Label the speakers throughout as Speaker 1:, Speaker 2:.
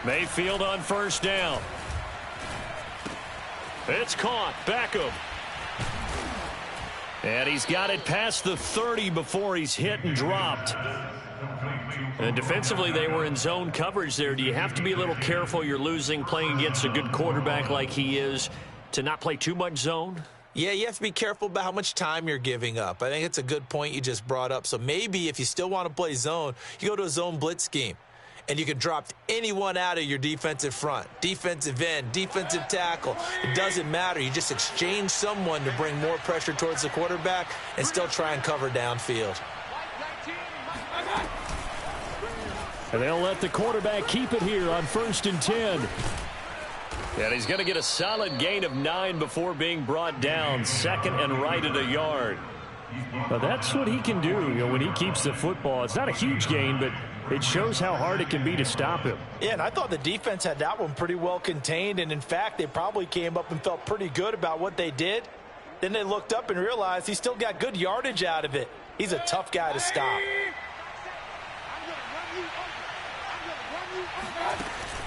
Speaker 1: Mayfield on first down. It's caught. Beckham. And he's got it past the 30 before he's hit and dropped. And defensively, they were in zone coverage there. Do you have to be a little careful? You're losing playing against a good quarterback like he is to not play too much zone?
Speaker 2: Yeah, you have to be careful about how much time you're giving up. I think it's a good point you just brought up. So maybe if you still want to play zone, you go to a zone blitz scheme. And you can drop anyone out of your defensive front, defensive end, defensive tackle. It doesn't matter. You just exchange someone to bring more pressure towards the quarterback and still try and cover downfield.
Speaker 1: And they'll let the quarterback keep it here on 1st and 10. And he's going to get a solid gain of 9 before being brought down. 2nd and right at a yard. Now that's what he can do, when he keeps the football. It's not a huge gain, but it shows how hard it can be to stop him.
Speaker 3: Yeah, and I thought the defense had that one pretty well contained. And, in fact, they probably came up and felt pretty good about what they did. Then they looked up and realized he still got good yardage out of it. He's a tough guy to stop.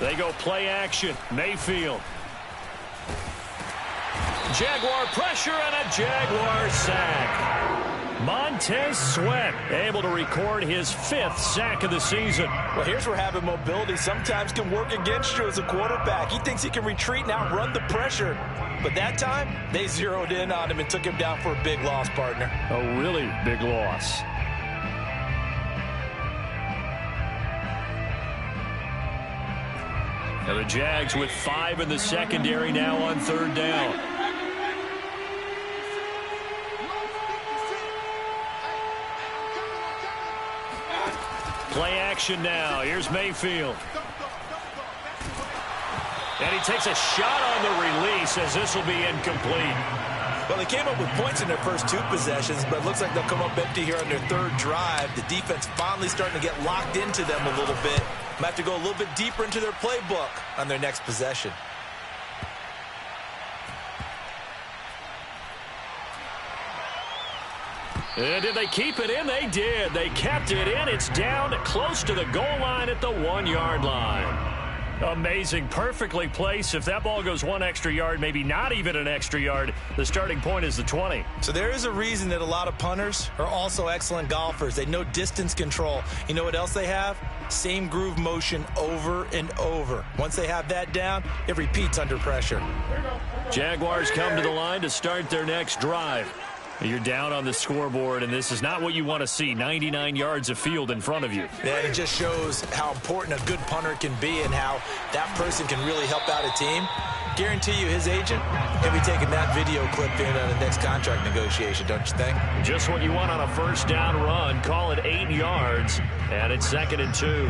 Speaker 1: They go play action. Mayfield. Jaguar pressure and a Jaguar sack. Montez Sweat able to record his 5th sack of the season.
Speaker 3: Well, here's where having mobility sometimes can work against you as a quarterback. He thinks he can retreat and outrun the pressure. But that time, they zeroed in on him and took him down for a big loss, partner.
Speaker 1: A really big loss. Now the Jags with 5 in the secondary now on 3rd down. Play action now. Here's Mayfield. And he takes a shot on the release as this will be incomplete.
Speaker 2: Well, they came up with points in their first 2 possessions, but it looks like they'll come up empty here on their 3rd drive. The defense finally starting to get locked into them a little bit. Might have to go a little bit deeper into their playbook on their next possession.
Speaker 1: And did they keep it in? They did. They kept it in. It's down close to the goal line at the 1-yard line. Amazing. Perfectly placed. If that ball goes 1 extra yard, maybe not even an extra yard, the starting point is the 20.
Speaker 2: So there is a reason that a lot of punters are also excellent golfers. They know distance control. You know what else they have? Same groove motion over and over. Once they have that down, it repeats under pressure.
Speaker 1: Jaguars come to the line to start their next drive. You're down on the scoreboard, and this is not what you want to see. 99 yards of field in front of you.
Speaker 2: Yeah, it just shows how important a good punter can be and how that person can really help out a team. Guarantee you his agent will be taking that video clip in on the next contract negotiation, don't you think?
Speaker 1: Just what you want on a 1st down run. Call it 8 yards, and it's 2nd and 2.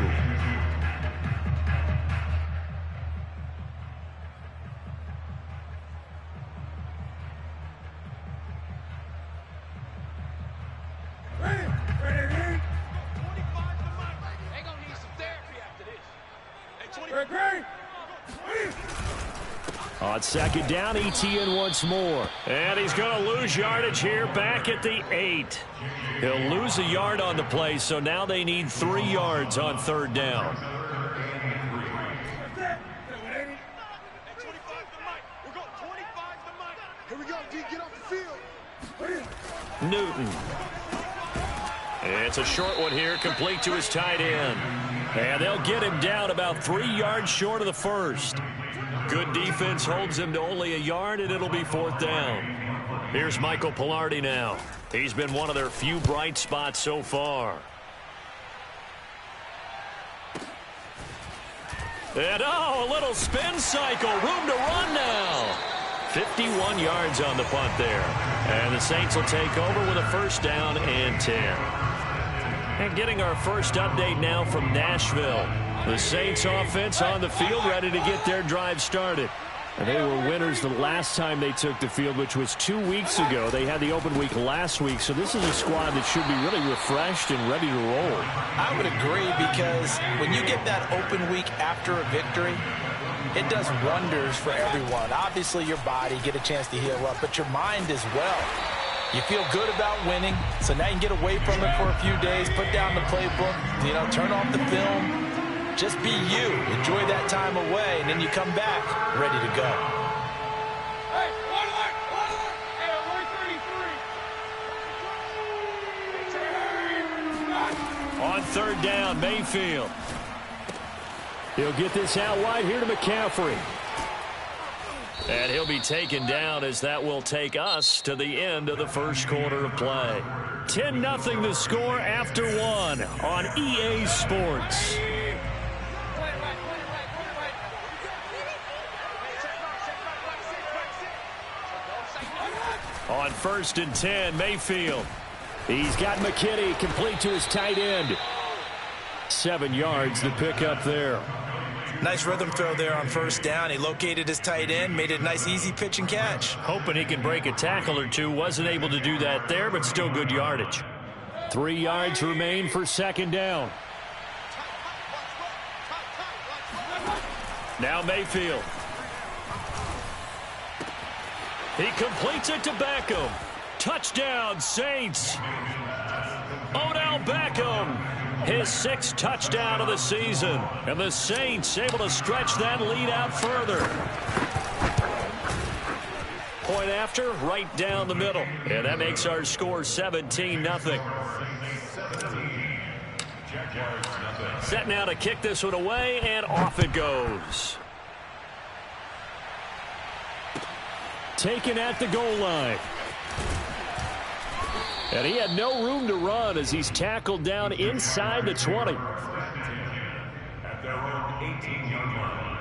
Speaker 1: On 2nd down, ETN once more. And he's going to lose yardage here back at the 8. He'll lose a yard on the play, so now they need 3 yards on 3rd down. Newton. It's a short one here, complete to his tight end. And they'll get him down about 3 yards short of the 1st. Good defense holds him to only a yard, and it'll be 4th down. Here's Michael Pilardi now. He's been one of their few bright spots so far. And, a little spin cycle. Room to run now. 51 yards on the punt there. And the Saints will take over with a 1st down and 10. And getting our first update now from Nashville. The Saints offense on the field, ready to get their drive started. And they were winners the last time they took the field, which was 2 weeks ago. They had the open week last week, so this is a squad that should be really refreshed and ready to roll.
Speaker 2: I would agree, because when you get that open week after a victory, it does wonders for everyone. Obviously, your body, get a chance to heal up, but your mind as well. You feel good about winning, so now you can get away from it for a few days, put down the playbook, turn off the film,
Speaker 3: Just be you. Enjoy that time away, and then you come back ready to go.
Speaker 1: On third down, Mayfield. He'll get this out wide here to McCaffrey. And he'll be taken down as that will take us to the end of the first quarter of play. 10-0 the score after one on EA Sports. On 1st and 10, Mayfield. He's got McKinney complete to his tight end. 7 yards the pickup there.
Speaker 2: Nice rhythm throw there on 1st down. He located his tight end, made it a nice easy pitch and catch.
Speaker 1: Hoping he can break a tackle or two. Wasn't able to do that there, but still good yardage. 3 yards remain for 2nd down. Now Mayfield. He completes it to Beckham. Touchdown, Saints. Odell Beckham, his 6th touchdown of the season. And the Saints able to stretch that lead out further. Point after, right down the middle. And that makes our score 17-0. Set now to kick this one away, and off it goes. Taken at the goal line. And he had no room to run as he's tackled down inside the 20. At their own 18-yard line.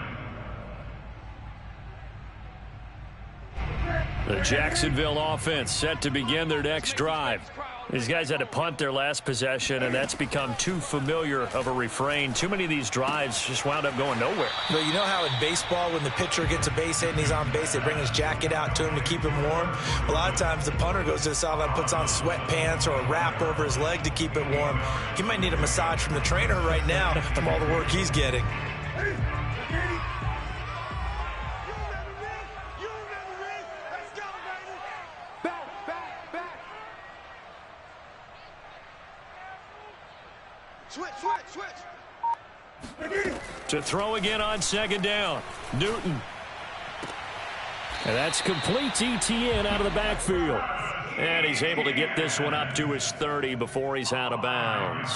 Speaker 1: The Jacksonville offense set to begin their next drive. These guys had to punt their last possession, and that's become too familiar of a refrain. Too many of these drives just wound up going nowhere.
Speaker 2: But you know how in baseball, when the pitcher gets a base hit and he's on base, they bring his jacket out to him to keep him warm? A lot of times the punter goes to the sideline, puts on sweatpants or a wrap over his leg to keep it warm. He might need a massage from the trainer right now from all the work he's getting.
Speaker 1: To throw again on 2nd down. Newton. And that's complete ETN out of the backfield. And he's able to get this one up to his 30 before he's out of bounds.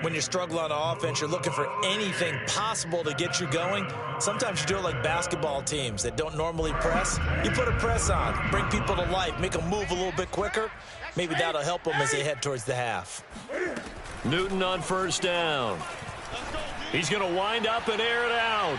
Speaker 2: When you struggle on offense, you're looking for anything possible to get you going. Sometimes you do it like basketball teams that don't normally press. You put a press on, bring people to life, make them move a little bit quicker. Maybe that'll help them as they head towards the half.
Speaker 1: Newton on 1st down. He's going to wind up and air it out.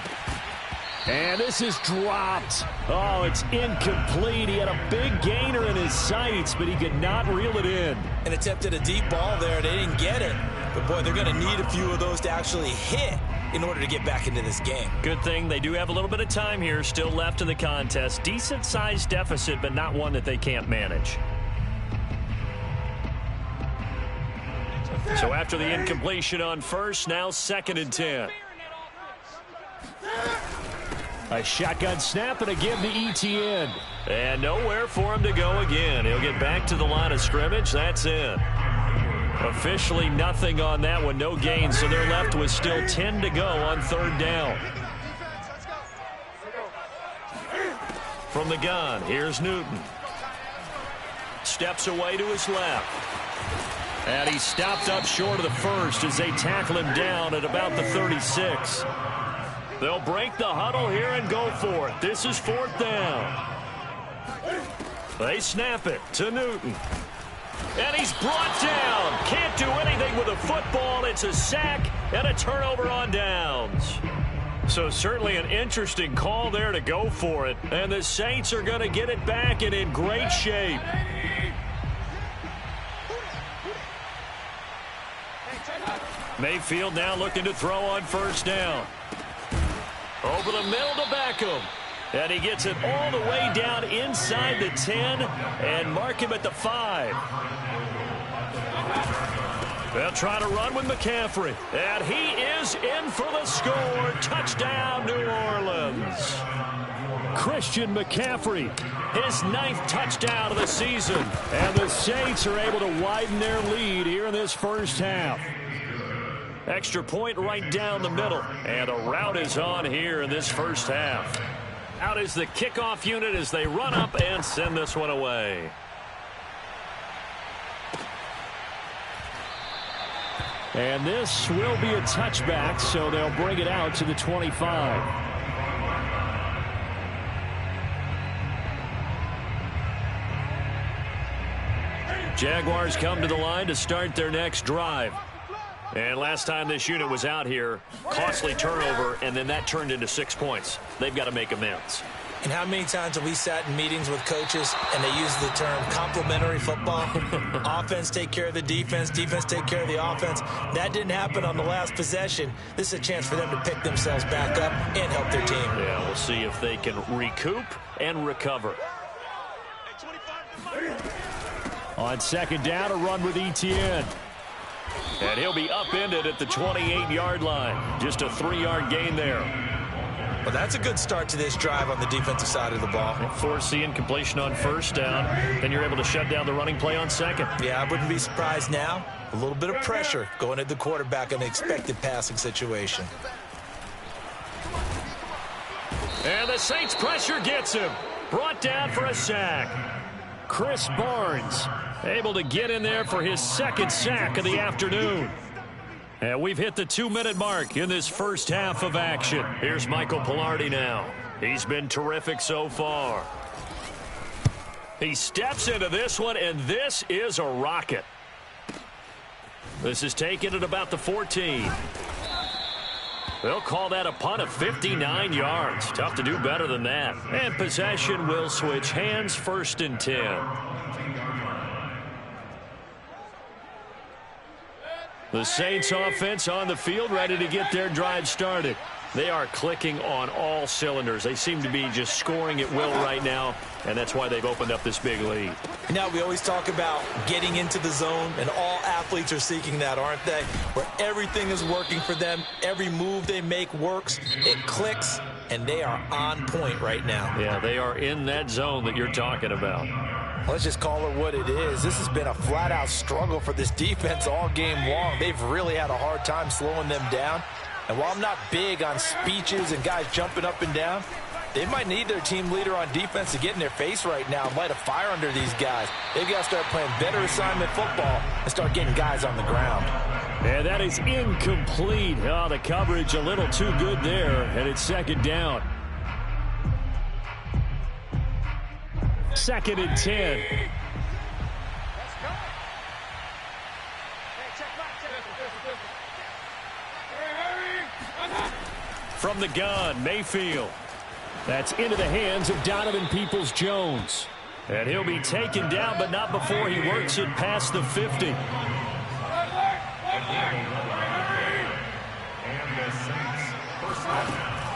Speaker 1: And this is dropped. Oh, it's incomplete. He had a big gainer in his sights, but he could not reel it in.
Speaker 2: And attempted a deep ball there. They didn't get it. But, boy, they're going to need a few of those to actually hit in order to get back into this game.
Speaker 1: Good thing they do have a little bit of time here still left in the contest. Decent-sized deficit, but not one that they can't manage. So after the incompletion on 1st, now 2nd and 10. A shotgun snap and again to ETN. And nowhere for him to go again. He'll get back to the line of scrimmage. That's it. Officially nothing on that one. No gain, so they're left with still 10 to go on 3rd down. From the gun, here's Newton. Steps away to his left. And he stopped up short of the 1st as they tackle him down at about the 36. They'll break the huddle here and go for it. This is 4th down. They snap it to Newton. And he's brought down. Can't do anything with a football. It's a sack and a turnover on downs. So certainly an interesting call there to go for it. And the Saints are going to get it back and in great shape. Mayfield now looking to throw on 1st down. Over the middle to Beckham. And he gets it all the way down inside the 10 and mark him at the 5. They'll try to run with McCaffrey. And he is in for the score. Touchdown, New Orleans. Christian McCaffrey, his 9th touchdown of the season. And the Saints are able to widen their lead here in this first half. Extra point right down the middle. And a rout is on here in this first half. Out is the kickoff unit as they run up and send this one away. And this will be a touchback, so they'll bring it out to the 25. Jaguars come to the line to start their next drive. And last time this unit was out here, costly turnover, and then that turned into 6 points. They've got to make amends.
Speaker 2: And how many times have we sat in meetings with coaches and they use the term complementary football? Offense take care of the defense, defense take care of the offense. That didn't happen on the last possession. This is a chance for them to pick themselves back up and help their team.
Speaker 1: Yeah, we'll see if they can recoup and recover. On second down, a run with Etienne. And he'll be upended at the 28-yard line. Just a 3-yard gain there.
Speaker 2: Well, that's a good start to this drive on the defensive side of the ball.
Speaker 1: Force the incompletion on first down. Then you're able to shut down the running play on second.
Speaker 2: Yeah, I wouldn't be surprised now. A little bit of pressure going at the quarterback in an expected passing situation.
Speaker 1: And the Saints pressure gets him. Brought down for a sack. Chris Barnes able to get in there for his second sack of the afternoon. And we've hit the 2-minute mark in this first half of action. Here's Michael Pilardi now. He's been terrific so far. He steps into this one, and this is a rocket. This is taken at about the 14. They'll call that a punt of 59 yards. Tough to do better than that. And possession will switch hands, 1st and 10. The Saints offense on the field, ready to get their drive started. They are clicking on all cylinders. They seem to be just scoring at will right now, and that's why they've opened up this big lead.
Speaker 2: Now, we always talk about getting into the zone, and all athletes are seeking that, aren't they? Where everything is working for them. Every move they make works. It clicks, and they are on point right now.
Speaker 1: Yeah, they are in that zone that you're talking about.
Speaker 3: Let's just call it what it is. This has been a flat-out struggle for this defense all game long. They've really had a hard time slowing them down. And while I'm not big on speeches and guys jumping up and down, they might need their team leader on defense to get in their face right now and light a fire under these guys. They've got to start playing better assignment football and start getting guys on the ground.
Speaker 1: And that is incomplete. Oh, the coverage a little too good there, and it's second down. 2nd and 10. From the gun, Mayfield. That's into the hands of Donovan Peoples-Jones. And he'll be taken down, but not before he works it past the 50.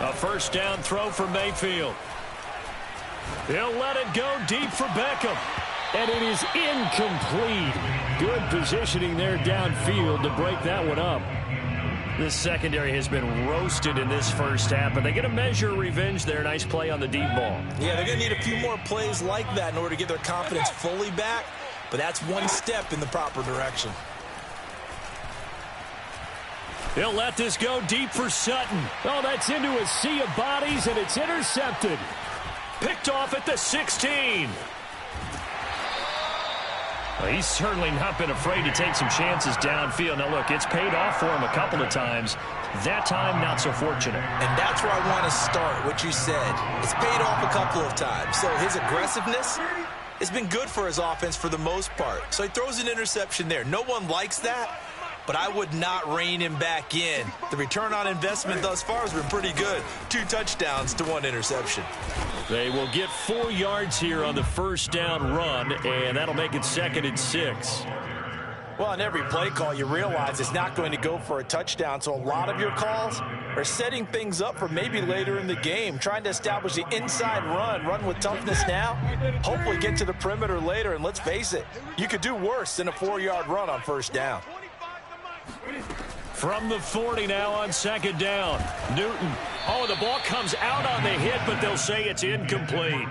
Speaker 1: A first down throw for Mayfield. He'll let it go deep for Beckham. And it is incomplete. Good positioning there downfield to break that one up. This secondary has been roasted in this first half, but they get a measure of revenge there. Nice play on the deep ball.
Speaker 2: Yeah, they're going to need a few more plays like that in order to get their confidence fully back, but that's one step in the proper direction.
Speaker 1: He'll let this go deep for Sutton. Oh, that's into a sea of bodies, and it's intercepted. Picked off at the 16. Well, he's certainly not been afraid to take some chances downfield. Now, look, it's paid off for him a couple of times. That time, not so fortunate.
Speaker 2: And that's where I want to start, what you said. It's paid off a couple of times. So his aggressiveness has been good for his offense for the most part. So he throws an interception there. No one likes that, but I would not rein him back in. The return on investment thus far has been pretty good. 2 touchdowns to 1 interception.
Speaker 1: They will get 4 yards here on the first down run, and that'll make it 2nd and 6.
Speaker 3: Well, in every play call, you realize it's not going to go for a touchdown, so a lot of your calls are setting things up for maybe later in the game, trying to establish the inside run with toughness now, hopefully get to the perimeter later, and let's face it, you could do worse than a 4-yard run on first down.
Speaker 1: From the 40 now on second down. Newton. Oh, the ball comes out on the hit, but they'll say it's incomplete.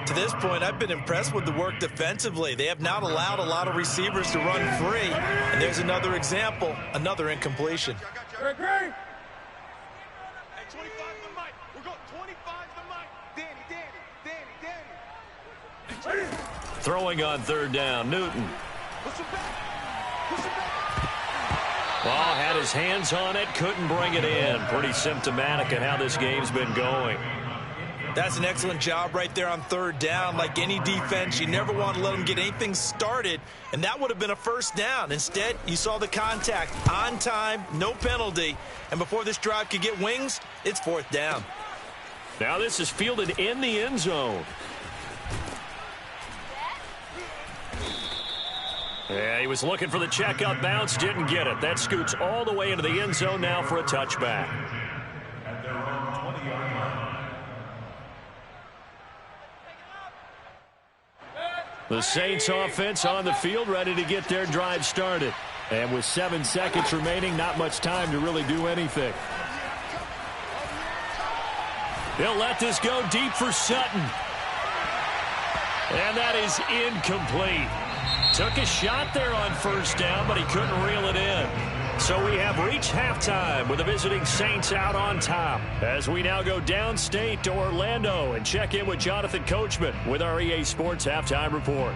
Speaker 2: To this point, I've been impressed with the work defensively. They have not allowed a lot of receivers to run free. And there's another example, another incompletion.
Speaker 4: Hey, 25 to the mic. We're going 25 to the mic. Danny.
Speaker 1: Throwing on third down, Newton.
Speaker 4: Push him back.
Speaker 1: Ball had his hands on it, couldn't bring it in. Pretty symptomatic of how this game's been going.
Speaker 2: That's an excellent job right there on third down. Like any defense, you never want to let them get anything started, and that would have been a first down. Instead, you saw the contact on time, no penalty, and before this drive could get wings, it's fourth down.
Speaker 1: Now this is fielded in the end zone. Yeah, he was looking for the checkout bounce, didn't get it. That scoots all the way into the end zone now for a touchback. The Saints offense on the field, ready to get their drive started. And with 7 seconds remaining, not much time to really do anything. They'll let this go deep for Sutton. And that is incomplete. Took a shot there on first down, but he couldn't reel it in. So we have reached halftime with the visiting Saints out on top. As we now go downstate to Orlando and check in with Jonathan Coachman with our EA Sports Halftime Report.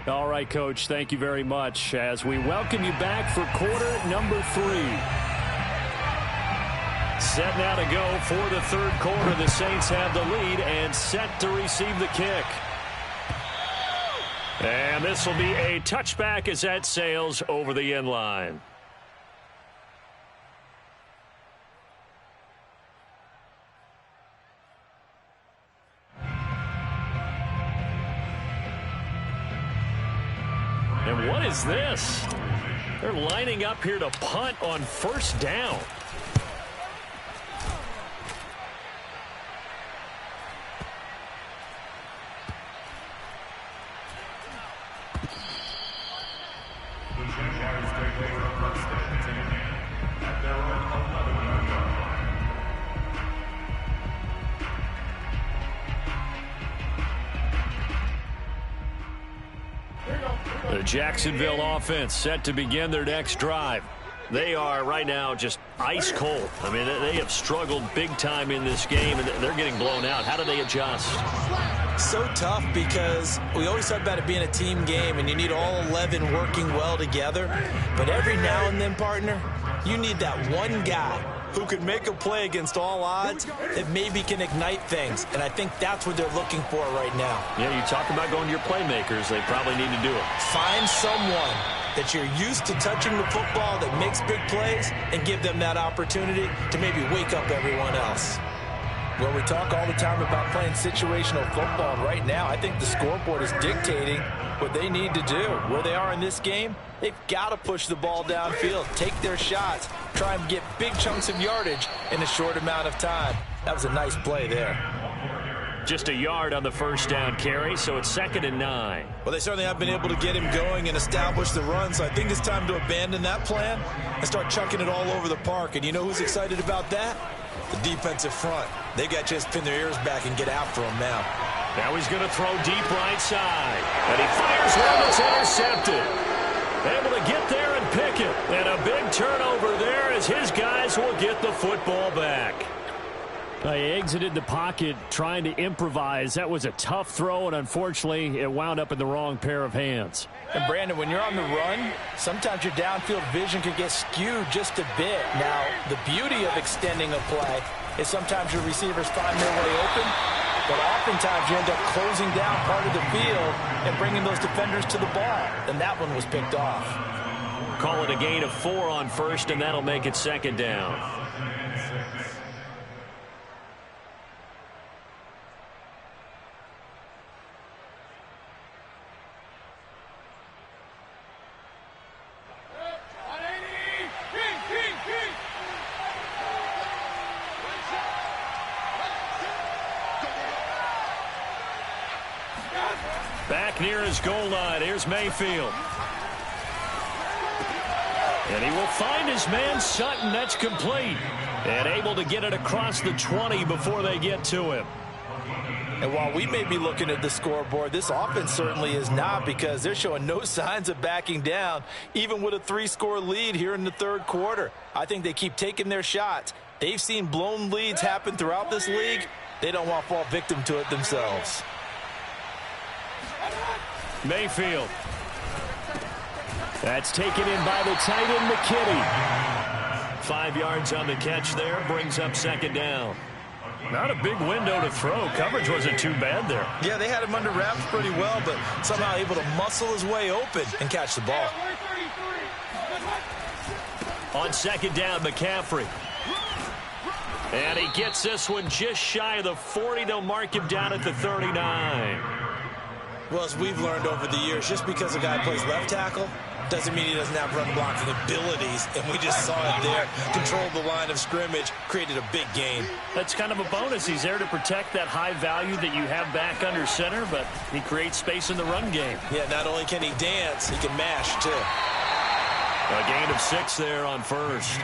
Speaker 1: All right, Coach, thank you very much as we welcome you back for quarter number 3. Set now to go for the third quarter. The Saints have the lead and set to receive the kick. And this will be a touchback as that sails over the end line. And what is this? They're lining up here to punt on first down. The Jacksonville offense set to begin their next drive. They are right now just ice cold. I mean, they have struggled big time in this game, and they're getting blown out. How do they adjust?
Speaker 2: So tough because we always talk about it being a team game, and you need all 11 working well together. But every now and then, partner, you need that one guy who can make a play against all odds that maybe can ignite things. And I think that's what they're looking for right now.
Speaker 1: Yeah, you talk about going to your playmakers. They probably need to do it.
Speaker 2: Find someone that you're used to touching the football that makes big plays and give them that opportunity to maybe wake up everyone else.
Speaker 3: Well, we talk all the time about playing situational football, and right now I think the scoreboard is dictating what they need to do. Where they are in this game, they've got to push the ball downfield, take their shots, try and get big chunks of yardage in a short amount of time. That was a nice play there.
Speaker 1: Just a yard on the first down carry, so it's 2nd and 9.
Speaker 2: Well, they certainly have been able to get him going and establish the run, so I think it's time to abandon that plan and start chucking it all over the park. And you know who's excited about that? The defensive front. They got to just pin their ears back and get after him now.
Speaker 1: Now he's going to throw deep right side. And he fires one that's intercepted. Able to get there and pick it. And a big turnover there as his guys will get the football back. He exited the pocket trying to improvise. That was a tough throw, and unfortunately, it wound up in the wrong pair of hands.
Speaker 3: And, Brandon, when you're on the run, sometimes your downfield vision can get skewed just a bit. Now, the beauty of extending a play is sometimes your receivers find their way open, but oftentimes you end up closing down part of the field and bringing those defenders to the ball. And that one was picked off.
Speaker 1: Call it a gain of 4 on first, and that'll make it 2nd down. Back near his goal line. Here's Mayfield. And he will find his man Sutton. That's complete. And able to get it across the 20 before they get to him.
Speaker 3: And while we may be looking at the scoreboard, this offense certainly is not, because they're showing no signs of backing down, even with a 3-score lead here in the third quarter. I think they keep taking their shots. They've seen blown leads happen throughout this league. They don't want to fall victim to it themselves.
Speaker 1: Mayfield. That's taken in by the tight end, McKinney. 5 yards on the catch there, brings up second down. Not a big window to throw. Coverage wasn't too bad there.
Speaker 2: Yeah, they had him under wraps pretty well, but somehow able to muscle his way open and catch the ball.
Speaker 1: On second down, McCaffrey. And he gets this one just shy of the 40. They'll mark him down at the 39.
Speaker 2: Well, as we've learned over the years, just because a guy plays left tackle doesn't mean he doesn't have run blocking abilities, and we just saw it there. Controlled the line of scrimmage, created a big gain.
Speaker 1: That's kind of a bonus. He's there to protect that high value that you have back under center, but he creates space in the run game.
Speaker 2: Yeah, not only can he dance, he can mash, too.
Speaker 1: A gain of 6 there on first.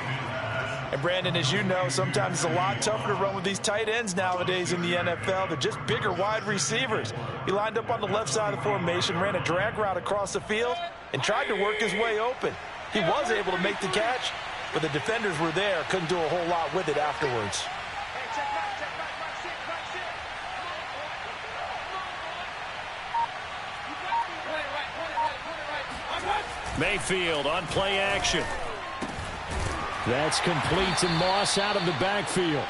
Speaker 3: And Brandon, as you know, sometimes it's a lot tougher to run with these tight ends nowadays in the NFL. They're just bigger wide receivers. He lined up on the left side of the formation, ran a drag route across the field, and tried to work his way open. He was able to make the catch, but the defenders were there, couldn't do a whole lot with it afterwards.
Speaker 1: Mayfield on play action. That's complete to Moss out of the backfield.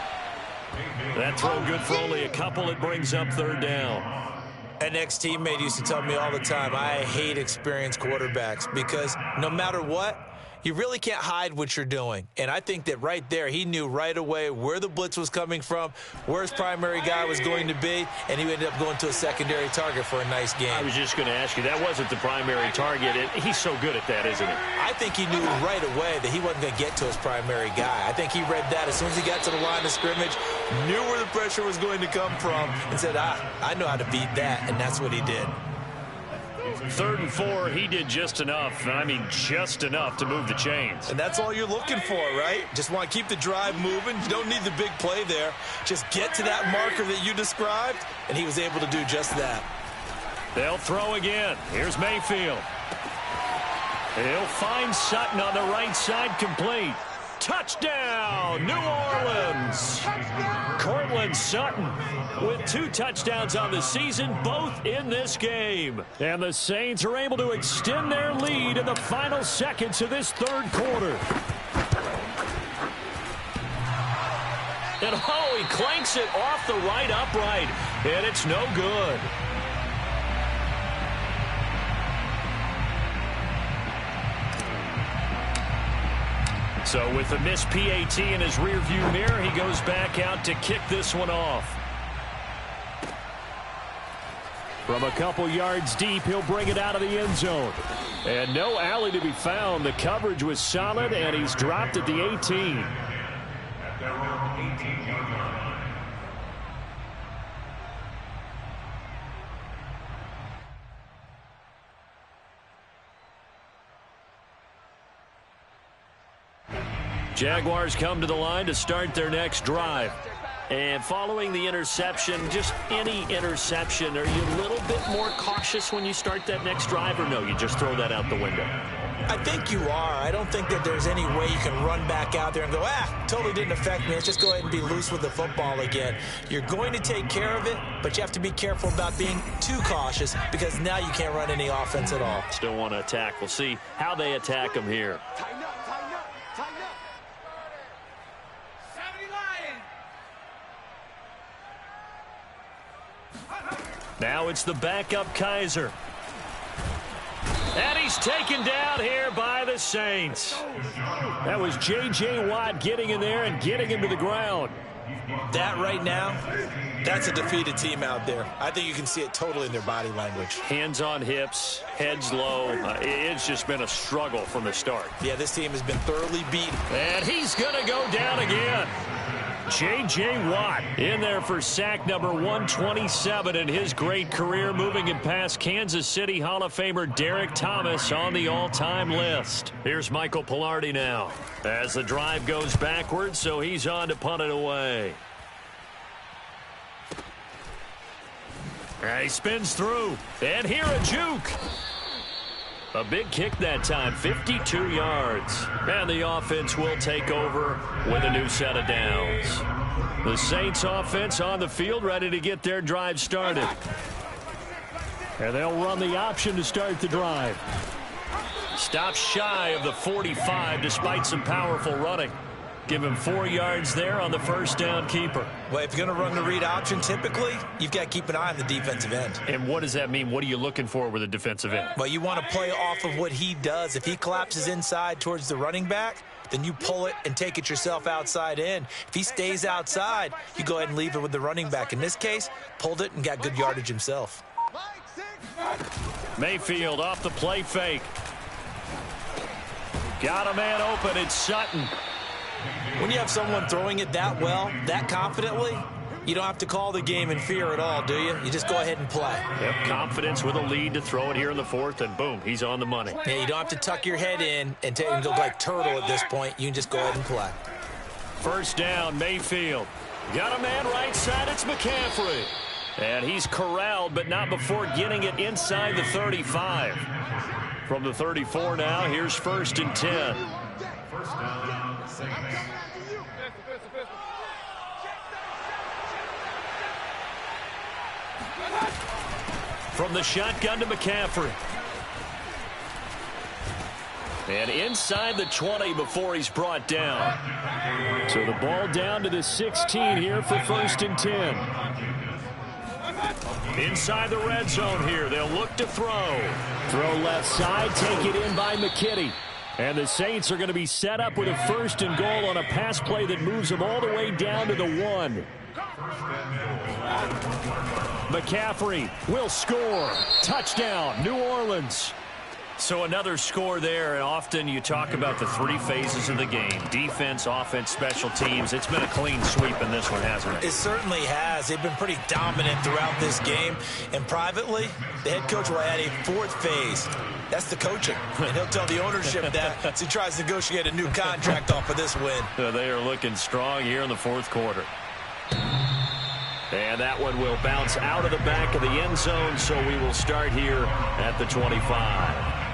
Speaker 1: That throw good for only a couple. It brings up third down.
Speaker 2: An ex-teammate used to tell me all the time, I hate experienced quarterbacks because no matter what, you really can't hide what you're doing. And I think that right there, he knew right away where the blitz was coming from, where his primary guy was going to be, and he ended up going to a secondary target for a nice game.
Speaker 1: I was just going to ask you, that wasn't the primary target. He's so good at that, isn't he?
Speaker 2: I think he knew right away that he wasn't going to get to his primary guy. I think he read that as soon as he got to the line of scrimmage, knew where the pressure was going to come from, and said, I know how to beat that, and that's what he did.
Speaker 1: 3rd and 4, he did just enough. I mean, just enough to move the chains.
Speaker 2: And that's all you're looking for, right? Just want to keep the drive moving. You don't need the big play there. Just get to that marker that you described, and he was able to do just that.
Speaker 1: They'll throw again. Here's Mayfield. He'll find Sutton on the right side, complete. Touchdown, New Orleans. Cortland Sutton with 2 touchdowns on the season, both in this game. And the Saints are able to extend their lead in the final seconds of this third quarter. And he clanks it off the right upright, and it's no good. So with the missed PAT in his rearview mirror, he goes back out to kick this one off. From a couple yards deep, he'll bring it out of the end zone. And no alley to be found. The coverage was solid, and he's dropped at the 18. Jaguars come to the line to start their next drive. And following the interception, just any interception, are you a little bit more cautious when you start that next drive, or no, you just throw that out the window?
Speaker 2: I think you are. I don't think that there's any way you can run back out there and go, totally didn't affect me. Let's just go ahead and be loose with the football again. You're going to take care of it, but you have to be careful about being too cautious because now you can't run any offense at all.
Speaker 1: Still want to attack. We'll see how they attack him here.
Speaker 4: Tighten up, tighten up, tighten up. 70 Lions.
Speaker 1: Now it's the backup Kaiser. And he's taken down here by the Saints. That was J.J. Watt getting in there and getting him to the ground.
Speaker 2: That right now, that's a defeated team out there. I think you can see it totally in their body language.
Speaker 1: Hands on hips, heads low. It's just been a struggle from the start.
Speaker 2: Yeah, this team has been thoroughly beaten.
Speaker 1: And he's going to go down again. J.J. Watt in there for sack number 127 in his great career, moving him past Kansas City Hall of Famer Derek Thomas on the all-time list. Here's Michael Pilardi now as the drive goes backwards, so he's on to punt it away. And he spins through. And here a juke. A big kick that time, 52 yards. And the offense will take over with a new set of downs. The Saints offense on the field, ready to get their drive started. And they'll run the option to start the drive. Stops shy of the 45 despite some powerful running. Give him 4 yards there on the first down keeper.
Speaker 2: Well, if you're going to run the read option, typically, you've got to keep an eye on the defensive end.
Speaker 1: And what does that mean? What are you looking for with a defensive end?
Speaker 2: Well, you want to play off of what he does. If he collapses inside towards the running back, then you pull it and take it yourself outside in. If he stays outside, you go ahead and leave it with the running back. In this case, pulled it and got good yardage himself.
Speaker 1: Mayfield off the play fake. Got a man open. It's Sutton.
Speaker 2: When you have someone throwing it that well, that confidently, you don't have to call the game in fear at all, do you? You just go ahead and play.
Speaker 1: Yep, confidence with a lead to throw it here in the fourth, and boom, he's on the money.
Speaker 2: Yeah, you don't have to tuck your head in and take him to like turtle at this point. You can just go ahead and play.
Speaker 1: First down, Mayfield. Got a man right side. It's McCaffrey. And he's corralled, but not before getting it inside the 35. From the 34 now, here's 1st and 10. From the shotgun to McCaffrey. And inside the 20 before he's brought down. So the ball down to the 16 here for 1st and 10. Inside the red zone here. They'll look to throw. Throw left side. Take it in by McKitty. And the Saints are going to be set up with a 1st and goal on a pass play that moves them all the way down to the 1. McCaffrey will score. Touchdown, New Orleans. So another score there, and often you talk about the 3 phases of the game. Defense, offense, special teams. It's been a clean sweep in this one, hasn't it?
Speaker 2: It certainly has. They've been pretty dominant throughout this game. And privately, the head coach will add a 4th phase. That's the coaching. And he'll tell the ownership that as he tries to negotiate a new contract off of this win.
Speaker 1: They are looking strong here in the 4th quarter. And that one will bounce out of the back of the end zone, so we will start here at the 25.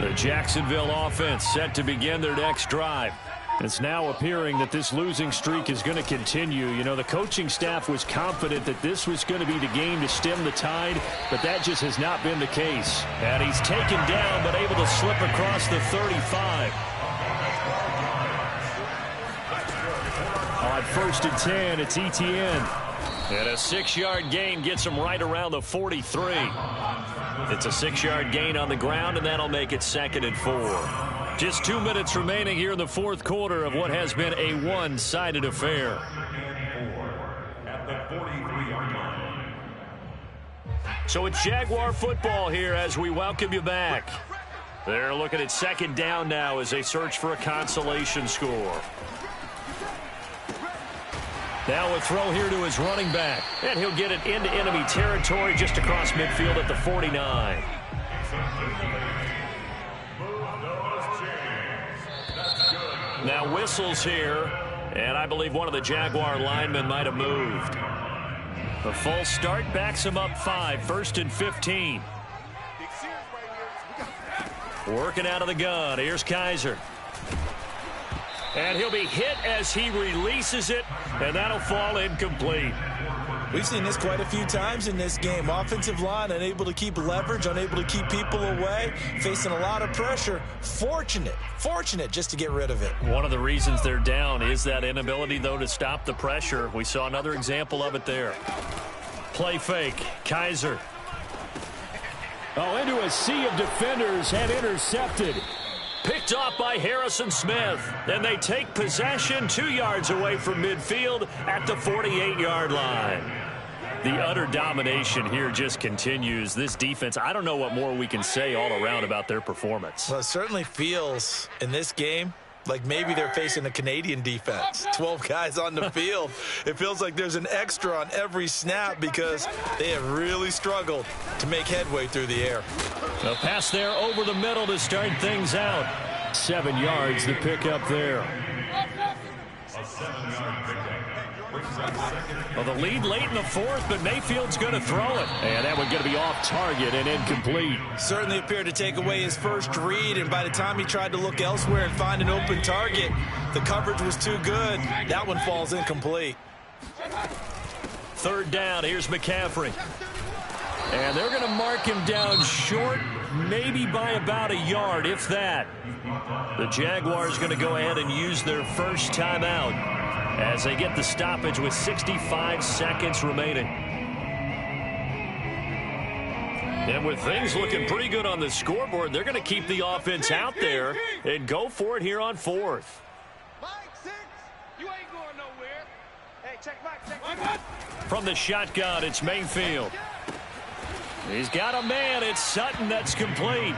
Speaker 1: The Jacksonville offense set to begin their next drive. It's now appearing that this losing streak is going to continue. You know, the coaching staff was confident that this was going to be the game to stem the tide, but that just has not been the case. And he's taken down, but able to slip across the 35. On 1st and 10, it's Etienne. And a 6-yard gain gets him right around the 43. It's a 6-yard gain on the ground, and that'll make it 2nd and 4. Just 2 minutes remaining here in the 4th quarter of what has been a one-sided affair.
Speaker 4: At the 43-yard line.
Speaker 1: So it's Jaguar football here as we welcome you back. They're looking at 2nd down now as they search for a consolation score. Now a throw here to his running back. And he'll get it into enemy territory just across midfield at the 49. Now whistles here. And I believe one of the Jaguar linemen might have moved. The full start backs him up 5. 1st and 15. Working out of the gun. Here's Kaiser. And he'll be hit as he releases it, and that'll fall incomplete.
Speaker 2: We've seen this quite a few times in this game. Offensive line unable to keep leverage, unable to keep people away, facing a lot of pressure. Fortunate just to get rid of it.
Speaker 1: One of the reasons they're down is that inability, though, to stop the pressure. We saw another example of it there. Play fake. Kaiser. Oh, into a sea of defenders and intercepted. Picked off by Harrison Smith. And they take possession 2 yards away from midfield at the 48-yard line. The utter domination here just continues. This defense, I don't know what more we can say all around about their performance.
Speaker 2: Well, it certainly feels in this game like maybe they're facing a Canadian defense. 12 guys on the field. It feels like there's an extra on every snap because they have really struggled to make headway through the air.
Speaker 1: A pass there over the middle to start things out. 7 yards the pickup there. Well, the lead late in the fourth, but Mayfield's going to throw it. And that one's going to be off target and incomplete.
Speaker 2: Certainly appeared to take away his first read, and by the time he tried to look elsewhere and find an open target, the coverage was too good. That one falls incomplete.
Speaker 1: 3rd down, here's McCaffrey. And they're going to mark him down short, maybe by about a yard, if that. The Jaguars going to go ahead and use their first timeout as they get the stoppage with 65 seconds remaining. And with things looking pretty good on the scoreboard, they're going to keep the offense out there and go for it here on 4th.
Speaker 4: Mike, 6. You ain't going nowhere. Hey, check Mike.
Speaker 1: From the shotgun, it's Mayfield. He's got a man. It's Sutton that's complete.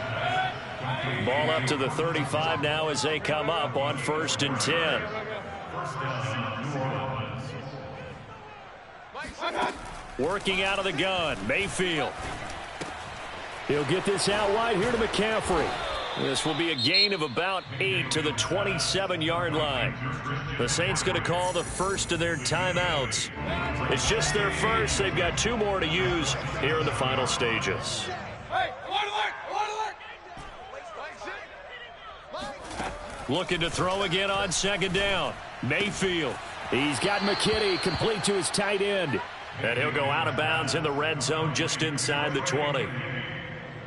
Speaker 1: Ball up to the 35 now as they come up on 1st and 10. Working out of the gun, Mayfield. He'll get this out wide here to McCaffrey. This will be a gain of about 8 to the 27-yard line. The Saints going to call the first of their timeouts. It's just their first. They've got 2 more to use here in the final stages. Looking to throw again on 2nd down. Mayfield. He's got McKinney complete to his tight end. And he'll go out of bounds in the red zone just inside the 20.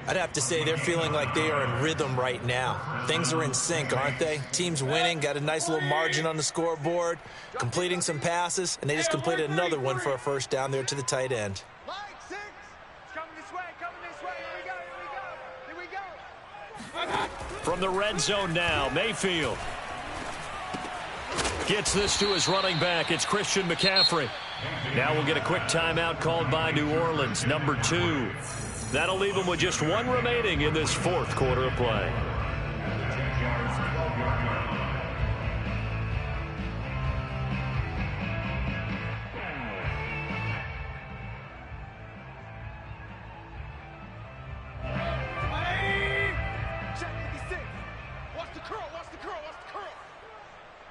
Speaker 2: I'd have to say they're feeling like they are in rhythm right now. Things are in sync, aren't they? Team's winning, got a nice little margin on the scoreboard, completing some passes, and they just completed another one for a first down there to the tight end.
Speaker 4: Mike, 6. It's coming this way, Here we go.
Speaker 1: From the red zone now, Mayfield. Gets this to his running back. It's Christian McCaffrey. Now we'll get a quick timeout called by New Orleans, number 2. That'll leave them with just 1 remaining in this 4th quarter of play.
Speaker 4: Check 56. Watch the curl.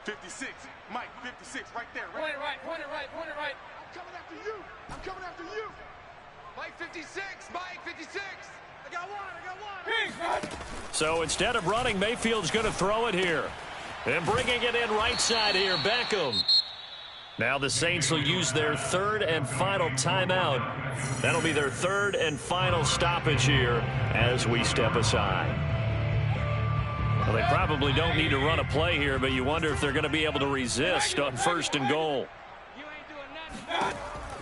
Speaker 4: 56. Mike, 56, right there. Point it right. I'm coming after you. Mike, 56. Mike, 56. I got one.
Speaker 1: So instead of running, Mayfield's going to throw it here. And bringing it in right side here, Beckham. Now the Saints will use their 3rd and final timeout. That'll be their 3rd and final stoppage here as we step aside. Well, they probably don't need to run a play here, but you wonder if they're going to be able to resist on 1st and goal.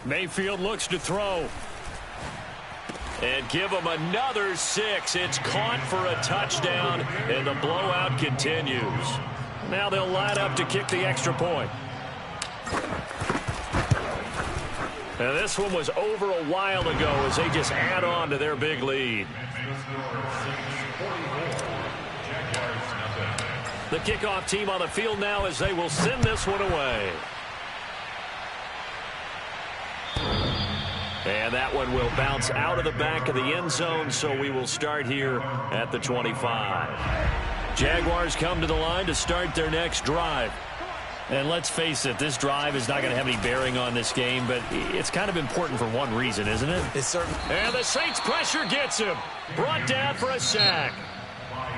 Speaker 1: Mayfield looks to throw. And give them another 6. It's caught for a touchdown, and the blowout continues. Now they'll line up to kick the extra point. And this one was over a while ago as they just add on to their big lead. The kickoff team on the field now as they will send this one away. And that one will bounce out of the back of the end zone, so we will start here at the 25. Jaguars come to the line to start their next drive. And let's face it, this drive is not going to have any bearing on this game, but it's kind of important for one reason, isn't it?
Speaker 2: It's certainly.
Speaker 1: And the Saints pressure gets him. Brought down for a sack.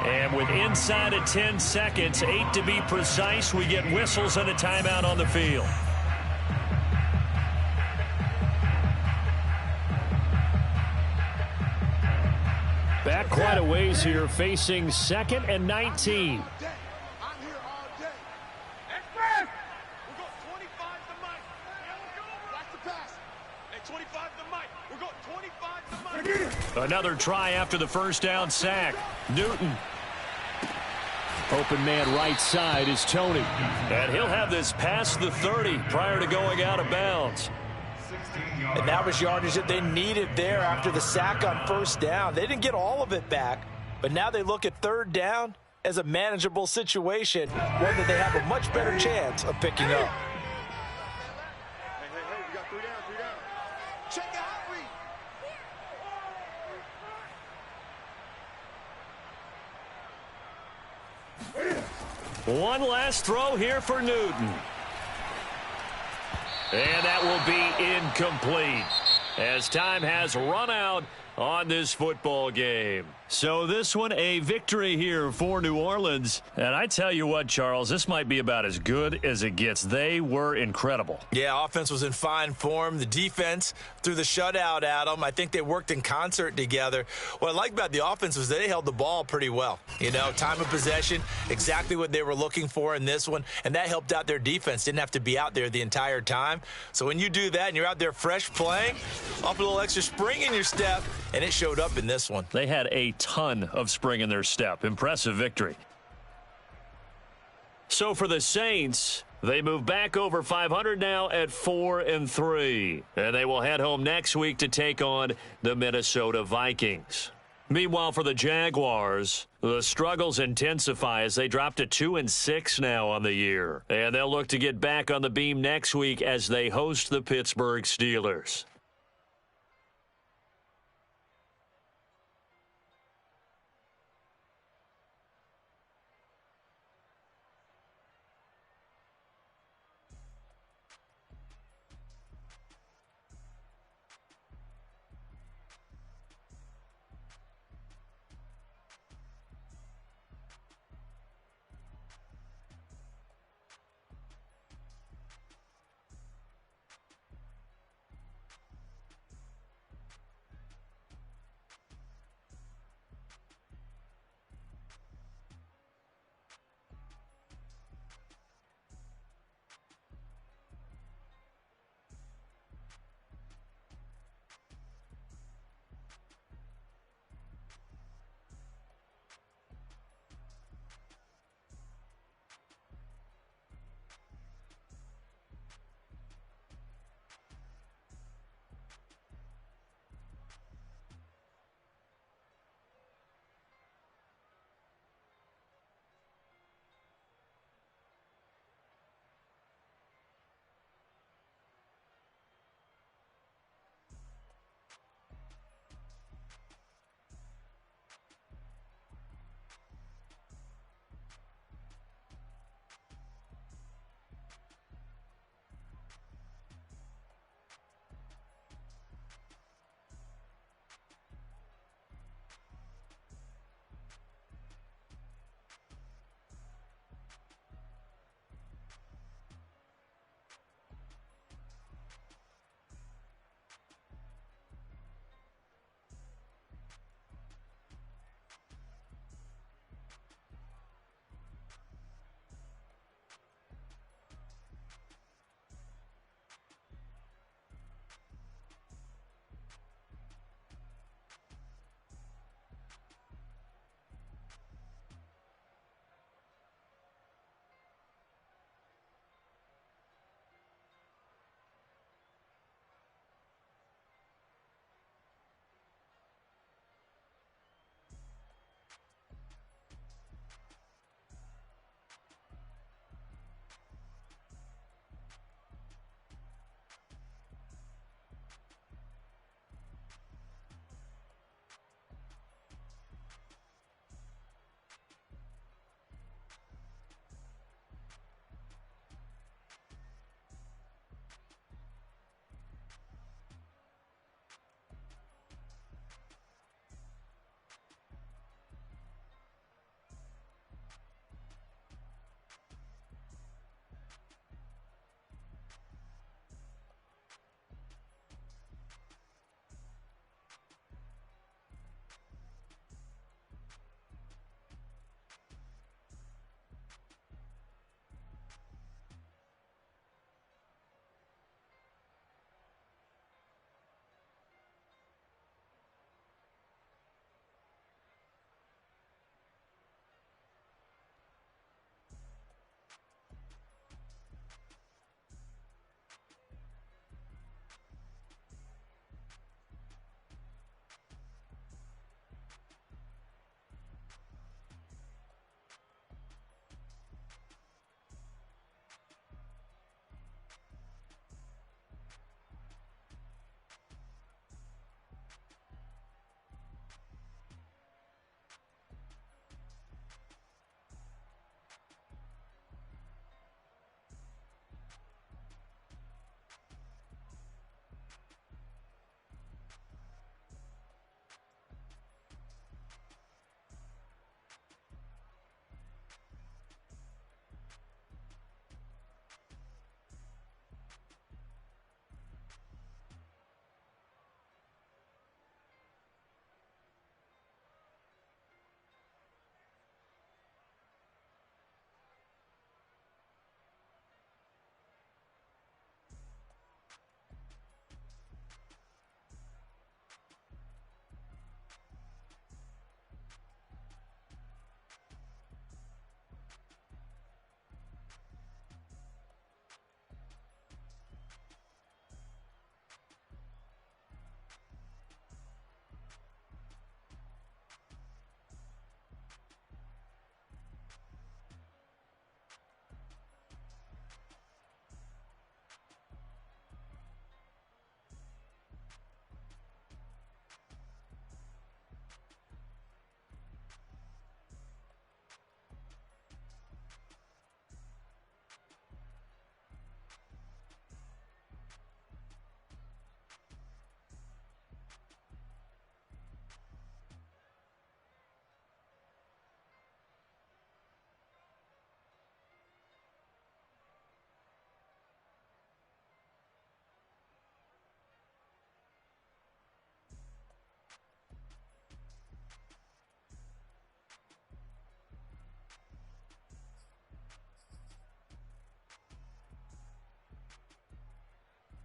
Speaker 1: And with inside of 10 seconds, 8 to be precise, we get whistles and a timeout on the field. Back quite a ways here, facing 2nd and 19.
Speaker 4: I'm here all day. Express! We're going 25 to Mike. Watch the pass. At 25 to Mike. We're going 25 to Mike.
Speaker 1: Another try after the first down sack. Newton. Open man right side is Tony. And he'll have this past the 30 prior to going out of bounds.
Speaker 3: And that was yardage that they needed there after the sack on first down. They didn't get all of it back, but now they look at third down as a manageable situation, one that they have a much better chance of picking up.
Speaker 4: Hey, we got 3 down, 3 down. Check the hot read.
Speaker 1: One last throw here for Newton. And that will be incomplete as time has run out on this football game. So this one, a victory here for New Orleans. And I tell you what, Charles, this might be about as good as it gets. They were incredible.
Speaker 2: Yeah, offense was in fine form. The defense threw the shutout at them. I think they worked in concert together. What I like about the offense was they held the ball pretty well. You know, time of possession, exactly what they were looking for in this one, and that helped out their defense. Didn't have to be out there the entire time. So when you do that and you're out there fresh playing, off a little extra spring in your step, and it showed up in this one.
Speaker 1: They had a ton of spring in their step. Impressive victory. So for the Saints, they move back over 500 now at 4-3. And they will head home next week to take on the Minnesota Vikings. Meanwhile, for the Jaguars, the struggles intensify as they drop to 2-6 now on the year. And they'll look to get back on the beam next week as they host the Pittsburgh Steelers.